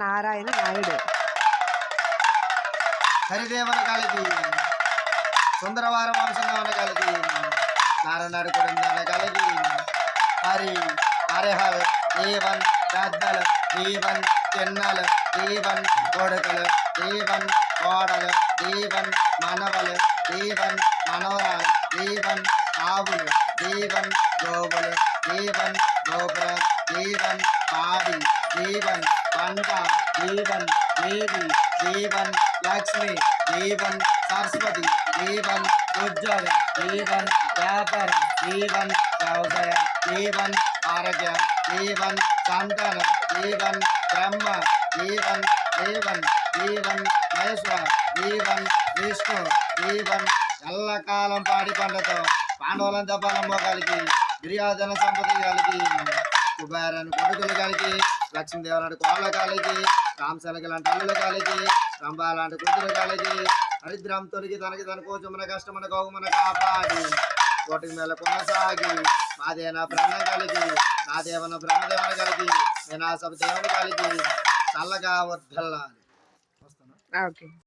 నారాయణ నాయుడు. హరిదేవన కాలికి సుందరవారం వంశందవన కాలికి నారనాడు కొడుందన కాలికి హరి హరిహర్ దేవన్ పెద్దలు దేవన్ చిన్నలు దేవన్ కొడుకులు దేవన్ కోడలు దేవన్ మనవలు దేవన్ మనవరాలు దేవన్ ఆవులు దేవన్ గోవులు దేవన్ గోపురం దేవన్ పాడి దేవన్ పంట దేవన్ దేవి దేవన్ లక్ష్మి దేవన్ సరస్వతి దేవన్ ఉజ్వలం దేవన్ వ్యాపారం దేవన్ వ్యవసాయం దేవన్ ఆరోగ్యం దేవన్ సంతానం దేవన్ బ్రహ్మ దేవన్ దేవన్ దేవన్ మహేశ్వర దేవన్ విష్ణు దేవన్ ఎల్లకాలం పాడి పంటతో పాండవులంతా బలం మోకాలికి దుర్యోధన సంపద కలిగి కుబేరని కొడుకులు కలిగి లక్ష్మీదేవనాడు కోళ్ళ కలిగి రామశలకి లాంటి అల్లులు కలిగి రంభ లాంటి కూతురు కలిగి హరిద్రం తొలగి తనకి తన కోచమున కష్టమున గౌమున కాపాడి కోటికి మేల కొనసాగి మాదేన బ్రహ్మ కలిగి నా దేవన బ్రహ్మదేవన కలిగి నేను సభ దేవుని కలిగి చల్లగా వర్ధల్లాలి. ఓకే.